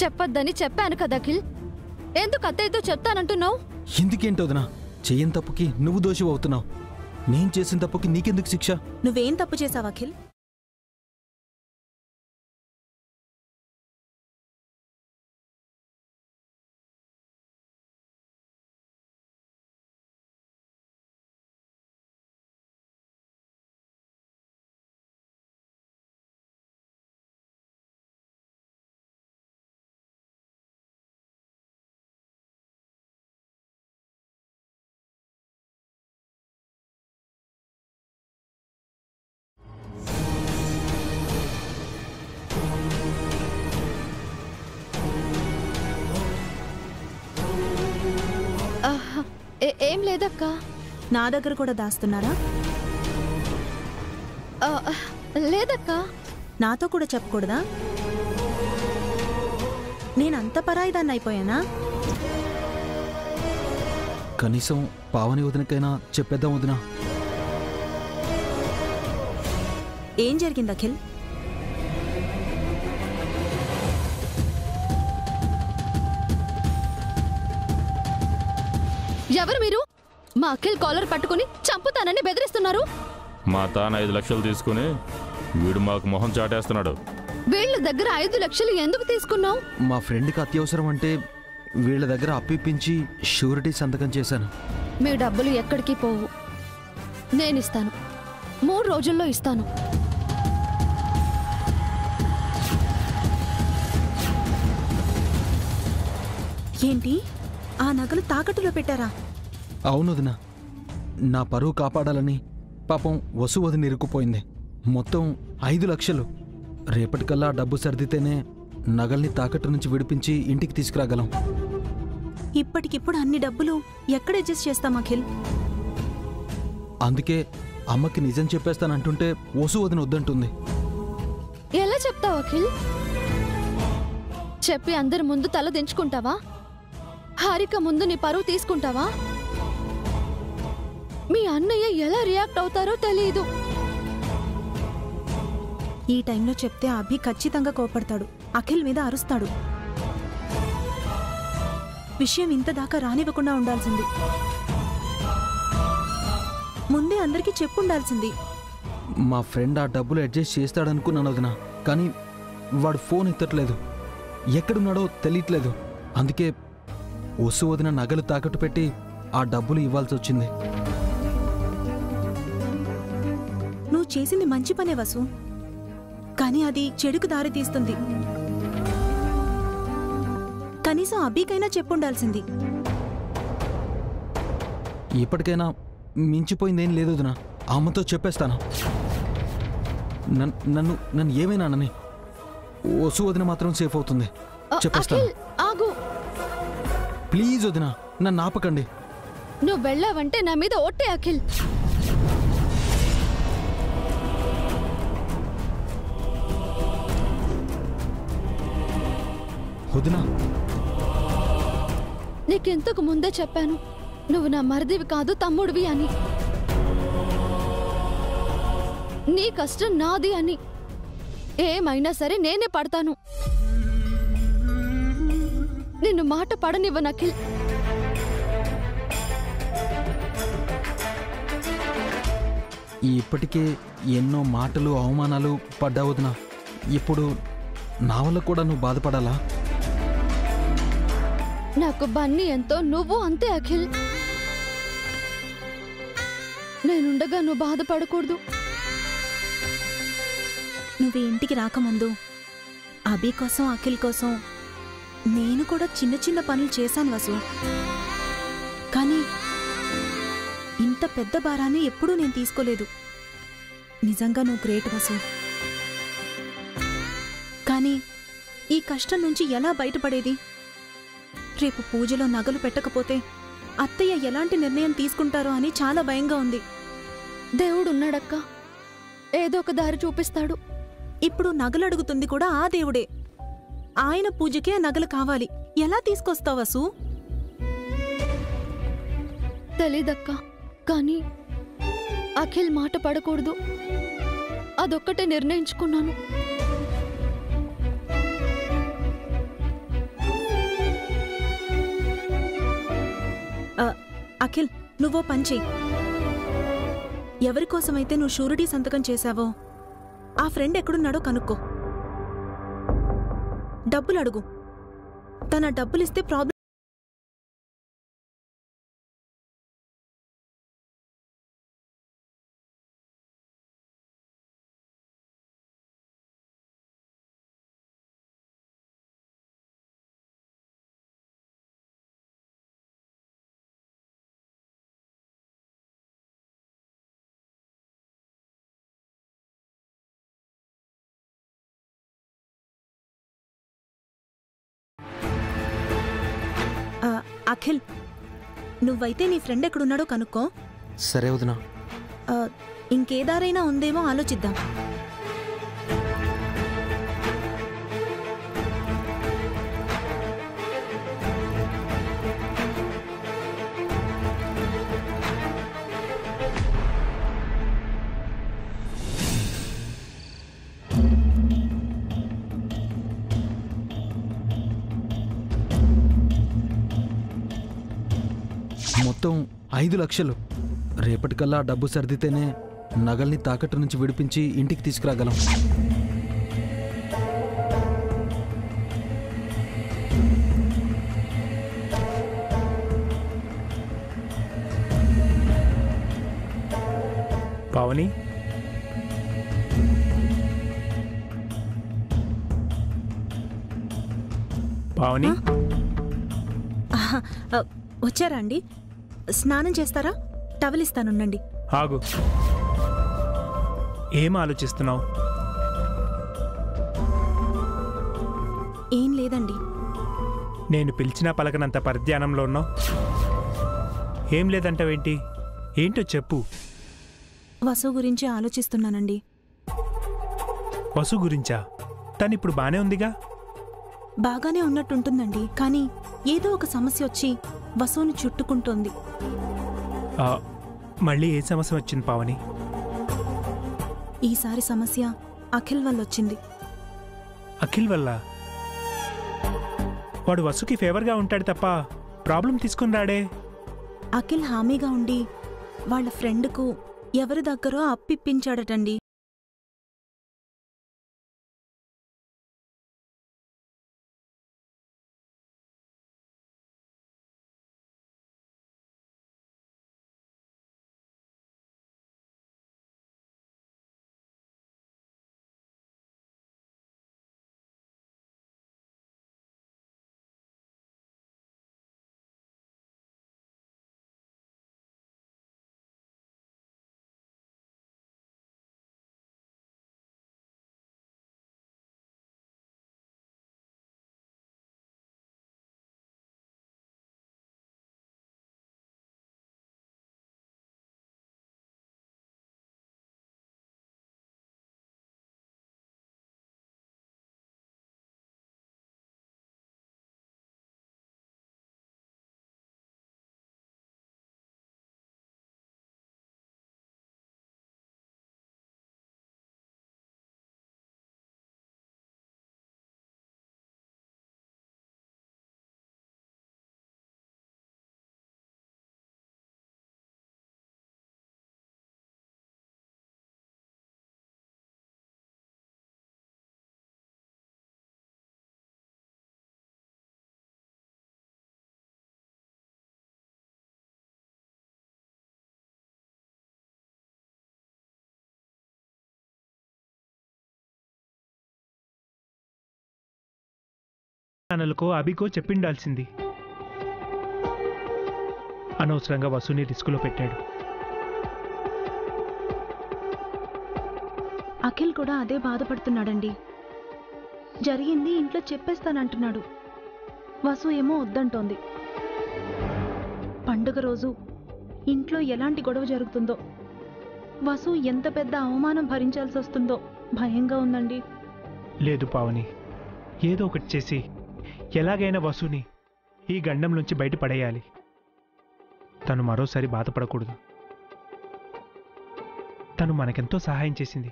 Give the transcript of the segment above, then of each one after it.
చెప్పొద్దని చెప్పాను కదా అఖిల్. ఎందుకు అత్తయ్యతో చెప్తానంటున్నావు? ఎందుకేంటి వదినా, చెయ్యని తప్పుకి నువ్వు దోషి అవుతున్నావు. నేను చేసిన తప్పుకి నీకెందుకు శిక్ష? నువ్వేం తప్పు చేశావు అఖిల్? ఏం లేదక్కా. నా దగ్గర కూడా దాస్తున్నారా? లేదక్కా. నాతో కూడా చెప్పకూడదా? నేనంత పరాయిదాన్ని అయిపోయానా? కనీసం పావని వదినకైనా చెప్పేద్దాం వదినా. ఏం జరిగింది అఖిల్? ఎవరు మీరు? మా అఖిల్ కాలర్ పట్టుకుని చంపుతానని బెదిరిస్తున్నారు. మా తాన 5 లక్షలు తీసుకుని వీడు మాకు మొహం చాటేస్తున్నాడు. వీళ్ళ దగ్గర 5 లక్షలు ఎందుకు తీసుకున్నావు? మా ఫ్రెండ్కి అత్యవసరం అంటే వీళ్ళ దగ్గర అప్పిప్పించి షూరిటీ సంతకం చేశాను. మీ డబ్బులు ఎక్కడికి పోవు, నేనిస్తాను. 3 రోజుల్లో ఇస్తాను. ఏంటి, ఆ నగలు తాకట్టులో పెట్టారా? అవును వదినా, నా పరువు కాపాడాలని పాపం వసు వదిన ఇరుక్కుపోయింది. మొత్తం 5 లక్షలు. రేపటికల్లా డబ్బు సర్దితేనే నగల్ని తాకట్టు నుంచి విడిపించి ఇంటికి తీసుకురాగలం. ఇప్పటికిప్పుడు అన్ని డబ్బులు ఎక్కడ అడ్జస్ట్ చేస్తాం అఖిల్? అందుకే అమ్మకి నిజం చెప్పేస్తానంటుంటే వసు వదిన వద్దంటుంది. ఎలా చెప్తావు అఖిల్? చెప్పి అందరి ముందు తల దించుకుంటావా? హారిక ముందు నీ పరువు తీసుకుంటావా? మీ అన్నయ్య ఎలా రియాక్ట్ అవుతారో తెలీదు. ఈ టైంలో చెప్తే అభి ఖచ్చితంగా కోపడతాడు, అఖిల్ మీద అరుస్తాడు. విషయం ఇంతదాకా రానివ్వకుండా ఉండాల్సింది. ముందే అందరికీ చెప్పుండాల్సింది. మా ఫ్రెండ్ ఆ డబ్బులు అడ్జస్ట్ చేస్తాడనుకున్నాను వదినా, కానీ వాడు ఫోన్ ఎత్తట్లేదు, ఎక్కడున్నాడో తెలియట్లేదు. అందుకే వసు వదిన నగలు తాకట్టు పెట్టి ఆ డబ్బులు ఇవ్వాల్సి వచ్చింది. నువ్వు చేసింది మంచి పనే వసు, కానీ అది చెడుకు దారి తీస్తుంది. కనీసం అభికైనా చెప్పుండాల్సింది. ఇప్పటికైనా మించిపోయిందేం లేదు వదినా, అమ్మతో చెప్పేస్తాను. నన్ను ఏమైనా అనని, వసు వదిన మాత్రం సేఫ్ అవుతుంది. చెప్పేస్తాను. ఆగు ప్లీజ్ వదినా, నన్ను ఆపకండి. నువ్వు వెళ్ళావంటే నా మీద ఒట్టే అఖిల్. వదినా, నీకెంతకు ముందే చెప్పాను, నువ్వు నా మరిదివి కాదు తమ్ముడివి అని. నీ కష్టం నాది అని. ఏమైనా సరే నేనే పడతాను. నిన్ను మాట పడనివ్వను అఖిల్. ఇప్పటికే ఎన్నో మాటలు అవమానాలు పడ్డావు వదినా. ఇప్పుడు నా వల్ల కూడా నువ్వు బాధపడాలా? నాకు బన్నీ ఎంతో, నువ్వు అంతే అఖిల్. నేనుండగా నువ్వు బాధపడకూడదు. నువ్వు ఇంటికి రాకముందు అభి కోసం అఖిల్ కోసం నేను కూడా చిన్న చిన్న పనులు చేశాను వసు. కానీ ఇంత పెద్ద భారాన్ని ఎప్పుడూ నేను తీసుకోలేదు. నిజంగా నువ్వు గ్రేట్ వసు. కానీ ఈ కష్టం నుంచి ఎలా బయటపడేది? రేపు పూజలో నగలు పెట్టకపోతే అత్తయ్య ఎలాంటి నిర్ణయం తీసుకుంటారో అని చాలా భయంగా ఉంది. దేవుడున్నాడక్క, ఏదో ఒక దారి చూపిస్తాడు. ఇప్పుడు నగలు అడుగుతుంది కూడా ఆ దేవుడే. ఆయన పూజకే ఆ నగలు కావాలి. ఎలా తీసుకొస్తావు వసు? తెలీదక్క, కానీ అఖిల్ మాట పడకూడదు, అదొక్కటే నిర్ణయించుకున్నాను. అఖిల్, నువ్వో పని చెయ్యి. ఎవరి కోసమైతే నువ్వు షూరిటీ సంతకం చేశావో ఆ ఫ్రెండ్ ఎక్కడున్నాడో కనుక్కో. డబ్బులు అడుగు. తన డబ్బులిస్తే ప్రాబ్లం. అఖిల్, నువ్వైతే నీ ఫ్రెండ్ ఎక్కడున్నాడో కనుక్కో. సరే వదినా. ఇంకేదారైనా ఉందేమో ఆలోచిద్దాం. మొత్తం 5 లక్షలు. రేపటికల్లా డబ్బు సర్దితేనే నగల్ని తాకట్టు నుంచి విడిపించి ఇంటికి తీసుకురాగలం. పావని, పావని, వచ్చారా అండి? స్నానం చేస్తారా? టవల్ ఇస్తానుండండి. ఆగు. ఏం ఆలోచిస్తున్నావు? ఏం లేదండి. నేను పిలిచినా పలకనంత పరధ్యానంలో ఉన్నావు. ఏం లేదంటావేంటి? ఏంటో చెప్పు. వసు గురించి ఆలోచిస్తున్నానండి. వసు గురించా? తనిప్పుడు బానే ఉందిగా? బాగానే ఉన్నట్టుంటుందండి, కానీ ఏదో ఒక సమస్య వచ్చి వసుని చుట్టుకుంటోంది. మళ్ళీ ఏ సమస్య వచ్చింది పావని? ఈసారి సమస్య అఖిల్ వల్ల వచ్చింది. అఖిల్ వల్ల? వాడు వసుకి ఫేవర్గా ఉంటాడు తప్ప ప్రాబ్లం తీసుకుని రాడే. అఖిల్ హామీగా ఉండి వాళ్ళ ఫ్రెండ్కు ఎవరి దగ్గరో అప్పిప్పించాడటండి. ఛానల్కో అభికో చెప్పిండాల్సింది. అనవసరంగా వసుని రిస్కులో పెట్టాడు. అఖిల్ కూడా అదే బాధపడుతున్నాడండి. జరిగింది ఇంట్లో చెప్పేస్తానంటున్నాడు. వసు ఏమో వద్దంటోంది. పండుగ రోజు ఇంట్లో ఎలాంటి గొడవ జరుగుతుందో, వసు ఎంత పెద్ద అవమానం భరించాల్సి వస్తుందో భయంగా ఉందండి. లేదు పావని, ఏదో ఒకటి చేసి ఎలాగైనా వసుని ఈ గండం నుంచి బయటపడేయాలి. తను మరోసారి బాధపడకూడదు. తను మనకెంతో సహాయం చేసింది.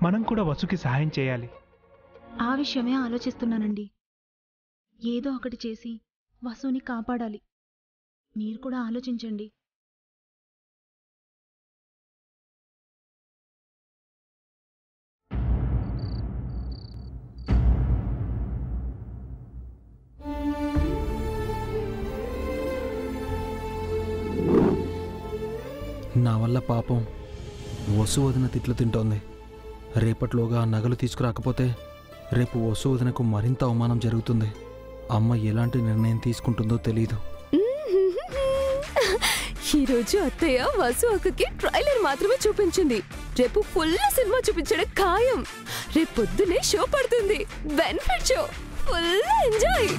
మనం కూడా వసుకి సహాయం చేయాలి. ఆ విషయమే ఆలోచిస్తున్నానండి. ఏదో ఒకటి చేసి వసుని కాపాడాలి. మీరు కూడా ఆలోచించండి. నా వల్ల పాపం వసు వదిన తిట్లు తింటోంది. రేపట్లోగా ఆ నగలు తీసుకురాకపోతే రేపు వసు వదినకు మరింత అవమానం జరుగుతుంది. అమ్మ ఎలాంటి నిర్ణయం తీసుకుంటుందో తెలీదు. ఈరోజు అత్తయ్య వసు అక్కకి ట్రైలర్ మాత్రమే చూపించింది. రేపు ఫుల్ సినిమా చూపించడం ఖాయం. రేపు పొద్దునే షో పడుతుంది, benefit show. Full enjoy.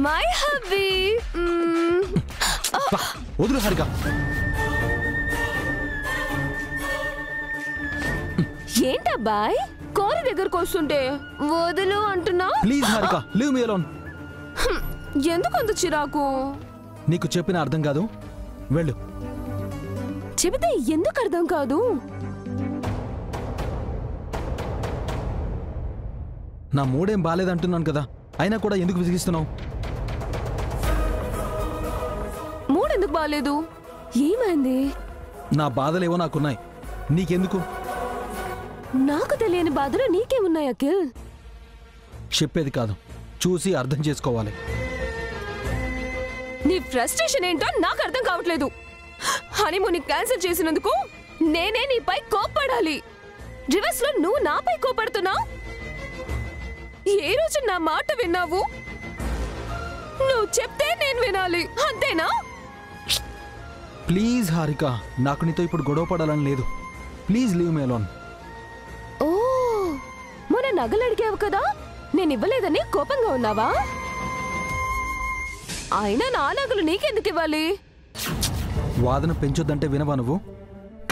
My hubby. వదులు హారిక. ఏంటబ్బాయ్ కారు దగ్గరకు వస్తుంటే వదులు అంటున్నా? Please Harika, leave me alone. ఎందుకు అంత చిరాకు? నీకు చెప్పిన అర్థం కాదు, వెళ్ళు. చెబితే ఎందుకు అర్థం కాదు? నా మూడేం బాలేదంటున్నాను కదా, అయినా కూడా ఎందుకు విసిగిస్తున్నావు? మూడెందుకు బాలేదు? ఏమైంది? నా బాధలేవో నాకున్నాయి, నీకెందుకు? నాకు తెలియని బాధలు నీకేమున్నాయి అఖిల్? చెప్పేది కాదు, చూసి అర్థం చేసుకోవాలి. నీ ఫ్రస్ట్రేషన్ ఏంటో నాకు అర్థం కావట్లేదు. హనీమూన్ క్యాన్సిల్ చేసినందుకు నేనే నీపై కోప్పడాలి. రివర్స్ లో నువ్వు నాపై కోపడుతున్నావు. ఏ రోజు నా మాట విన్నావు? నువ్వు చెప్తే నేను వినాలి, అంతేనా? ప్లీజ్ హారిక, నాకు నీతో ఇప్పుడు గొడవ పడాలని లేదు. Please leave me alone. ఓ, మొన్న నగలు అడిగావు కదా, నేను ఇవ్వలేదని కోపంగా ఉన్నావా? అయినా నా నగలు నీకెందుకు ఇవ్వాలి? వాదన పెంచొద్దంటే వినవా నువ్వు?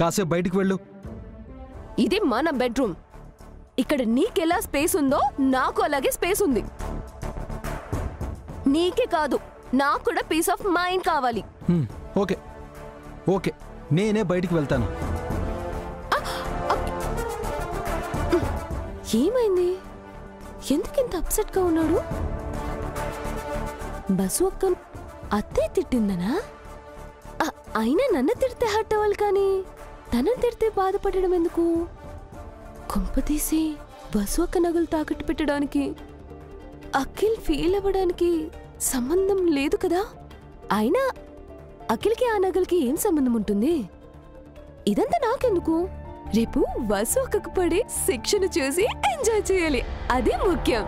కాసేపు బయటికి వెళ్ళు. ఇది మన బెడ్రూమ్. ఇక్కడ నీకెలా స్పేస్ ఉందో నాకు అలాగే స్పేస్ ఉంది. నీకే కాదు, నాకు కూడా పీస్ ఆఫ్ మైండ్ కావాలి. ఓకే ఓకే, నేనే బయటికి వెళ్తాను. ఏమైంది? ఎందుకింత అప్సెట్ గా ఉన్నాడు? బసు అక్క అత్తే తిట్టిందనా? అయినా నన్ను తిడితే హర్ట్ అవ్వాలి, కానీ తనని తిడితే బాధపడడం ఎందుకు? కొంపతీసి బసు అక్క నగలు తాకట్టు పెట్టడానికి అఖిల్ ఫీల్ అవ్వడానికి సంబంధం లేదు కదా? అయినా అఖిల్కి ఆ నగలకి ఏం సంబంధం ఉంటుంది? ఇదంతా నాకెందుకు? రేపు బసు అక్కకు పడే శిక్షను చూసి ఎంజాయ్ చేయాలి, అది ముఖ్యం.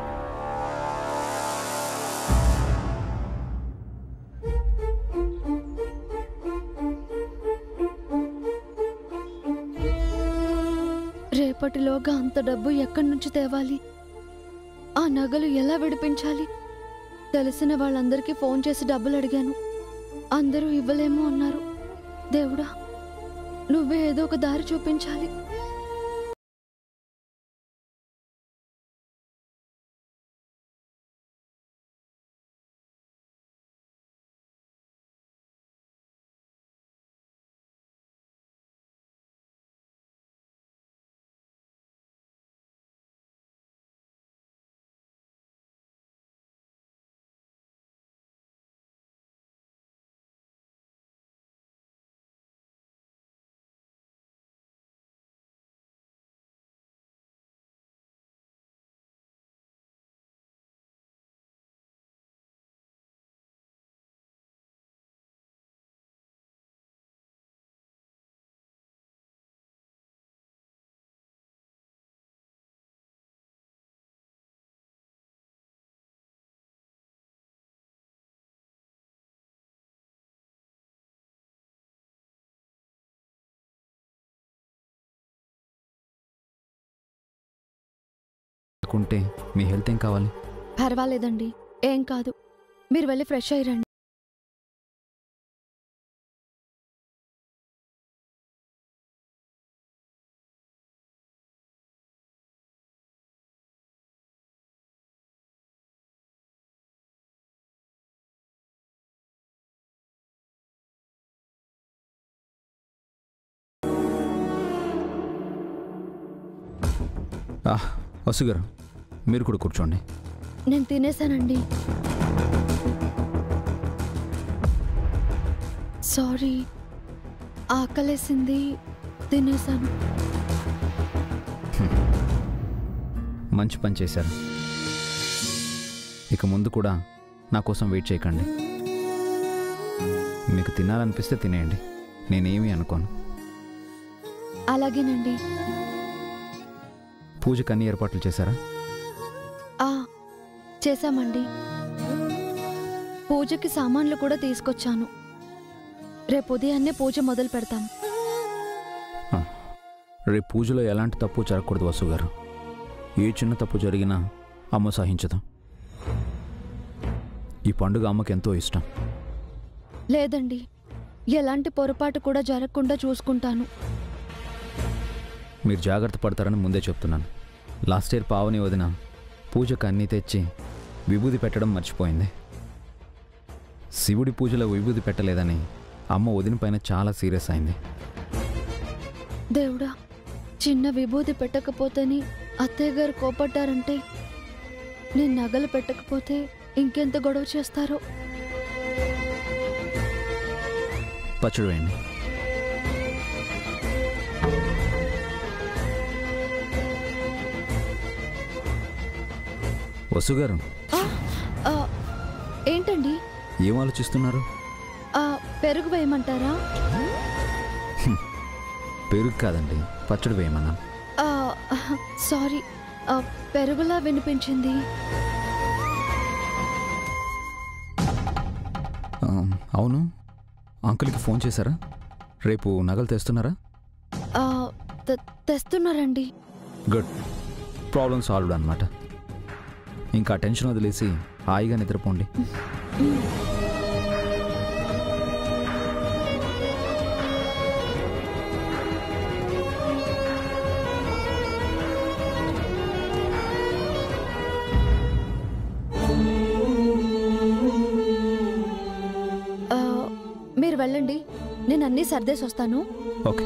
రేపటిలోగా అంత డబ్బు ఎక్కడి నుంచి తేవాలి? ఆ నగలు ఎలా విడిపించాలి? తెలిసిన వాళ్ళందరికీ ఫోన్ చేసి డబ్బులు అడిగాను, అందరూ ఇవ్వలేమో అన్నారు. దేవుడా, నువ్వే ఏదో ఒక దారి చూపించాలి. కుంటే మీ హెల్త్ ఏం కావాలి? పర్వాలేదండి, ఏం కాదు. మీరు వెళ్ళి ఫ్రెష్ అయ్యిరండి. వసు గారు, మీరు కూడా కూర్చోండి. నేను తినేసానండి. సారీ, ఆకలేసింది, తినేసాను. మంచి పని చేశారు. ఇక ముందు కూడా నా కోసం వెయిట్ చేయకండి. మీకు తినాలనిపిస్తే తినేయండి, నేనేమీ అనుకోను. అలాగేనండి. పూజకు అన్ని ఏర్పాట్లు చేశారా? చేశామండి. పూజకి సామాన్లు కూడా తీసుకొచ్చాను. రేపు ఉదయాన్నే పూజ మొదలు పెడతాం. రేపు పూజలో ఎలాంటి తప్పు జరగకూడదు వసు గారు. ఏ చిన్న తప్పు జరిగినా అమ్మ సహించదు. ఈ పండుగ అమ్మకి ఎంతో ఇష్టం. లేదండి, ఎలాంటి పొరపాటు కూడా జరగకుండా చూసుకుంటాను. మీరు జాగ్రత్త పడతారని ముందే చెప్తున్నాను. లాస్ట్ ఇయర్ పావని వదిన పూజకు అన్నీ తెచ్చి విభూది పెట్టడం మర్చిపోయింది. శివుడి పూజలో విభూది పెట్టలేదని అమ్మ వదిన పైన చాలా సీరియస్ అయింది. దేవుడా, చిన్న విభూది పెట్టకపోతేని అత్తయ్య గారు కోపడ్డారంటే నేను నగలు పెట్టకపోతే ఇంకెంత గొడవ చేస్తారో. పచ్చడి వేయండి. వసు గారు, ఏంటండి? ఏం ఆలోచిస్తున్నారు? పెరుగు వేయమంటారా? పెరుగు కాదండి, పచ్చడి వేయమన్నా. సారీ, పెరుగులా వినిపించింది. అవును, అంకుల్కి ఫోన్ చేశారా? రేపు నగలు తెస్తున్నారా? తెస్తున్నారండి. గుడ్, ప్రాబ్లం సాల్వ్డ్ అన్నమాట. ఇంకా టెన్షన్ వదిలేసి హాయిగా నిద్రపోండి. మీరు వెళ్ళండి, నేను అన్నీ సర్దేసి వస్తాను. ఓకే.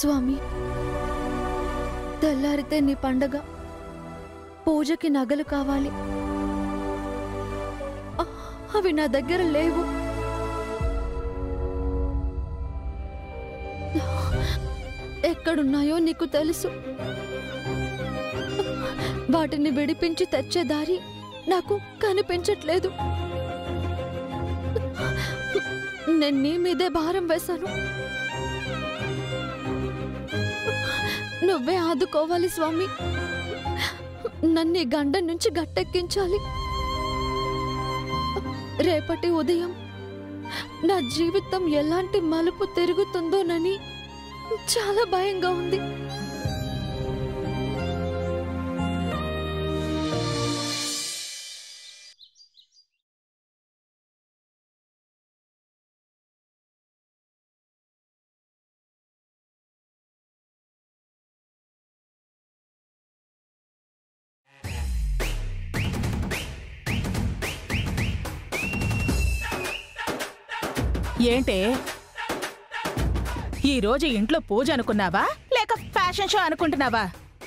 స్వామి, తెల్లారితే నీ పండగ, పూజకి నగలు కావాలి. అవి నా దగ్గర లేవు. ఎక్కడున్నాయో నీకు తెలుసు. వాటిని విడిపించి తెచ్చే దారి నాకు కనిపించట్లేదు. నేను నీ మీదే భారం వేశాను. నువ్వే ఆదుకోవాలి స్వామి. నన్ను గండం నుంచి గట్టెక్కించాలి. రేపటి ఉదయం నా జీవితం ఎలాంటి మలుపు తిరుగుతుందోనని చాలా భయంగా ఉంది. ఏంటే, ఈరోజు ఇంట్లో పూజ అనుకున్నావా లేక ఫ్యాషన్ షో అనుకుంటున్నావా?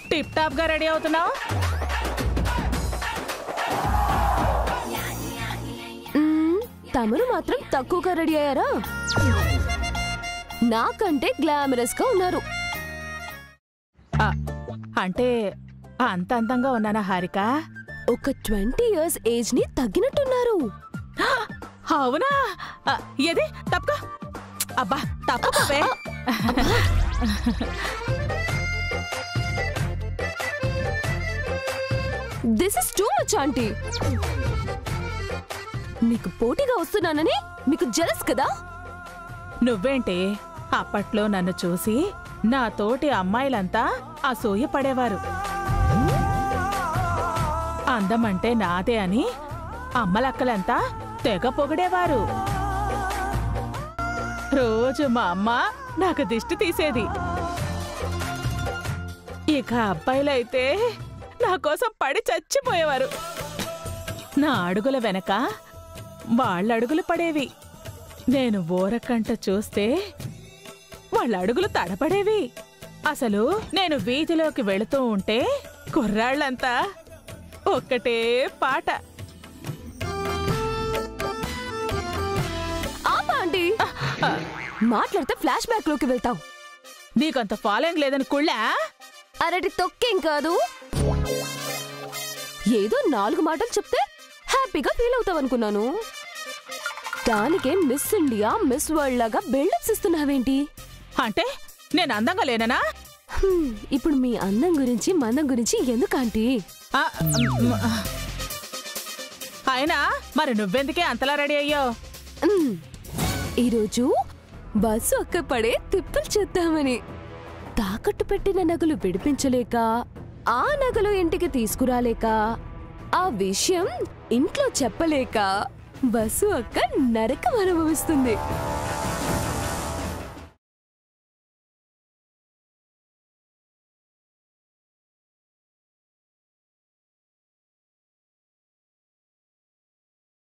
టిప్ టాప్ గా రెడీ అవుతున్నావు? తమరు మాత్రం తక్కువగా రెడీ అయ్యారా? నాకంటే గ్లామరస్ గా ఉన్నారు. అంటే అంత అందంగా ఉన్నానా హారిక? ఒక 20 years ఏజ్ ని తగ్గినట్టున్నారు. అవునా? ఏది తప్పుకో. అబ్బా తప్పుకోవే. This is too much aunty. మీకు పోటీగా వస్తున్నానని మీకు జెలస్ కదా? నువ్వేంటి, అప్పట్లో నన్ను చూసి నా తోటి అమ్మాయిలంతా అసూయ పడేవారు. అందమంటే నాదే అని అమ్మలక్కలంతా తెగ పొగిడేవారు. రోజు మా అమ్మ నాకు దిష్టి తీసేది. ఇక అబ్బాయిలైతే నా కోసం పడి చచ్చిపోయేవారు. నా అడుగుల వెనక వాళ్ళ అడుగులు పడేవి. నేను ఊరకంట చూస్తే వాళ్ళ అడుగులు తడపడేవి. అసలు నేను వీధిలోకి వెళుతూ ఉంటే కుర్రాళ్ళంతా ఒక్కటే పాట. ఆపండి, మాట్లాడితే ఫ్లాష్ బ్యాక్ లోకి వెళ్తావు. నీకంత ఫాలోయింగ్ లేదని కుళ్ళా? అరటి తొక్కేం కాదు. ఏదో 4 మాటలు చెప్తే హ్యాపీగా ఫీల్ అవుతావు అనుకున్నాను. దానికే మిస్ ఇండియా, మిస్ వరల్డ్ లాగా బిల్డప్స్ ఇస్తున్నావేంటి? అంటే నేను అందంగా లేననా? ఇప్పుడు మీ అందం గురించి మందం గురించి ఎందుకు ఆంటీ? అయినా మరి నువ్వెందుకే అంతలా రెడీ అయ్యో? ఈరోజు బస్సు అక్క పడే తిప్పలు చేద్దామని. తాకట్టు పెట్టిన నగలు విడిపించలేక, ఆ నగలు ఇంటికి తీసుకురాలేక, ఆ విషయం ఇంట్లో చెప్పలేక బస్సు అక్క నరకం అనుభవిస్తుంది.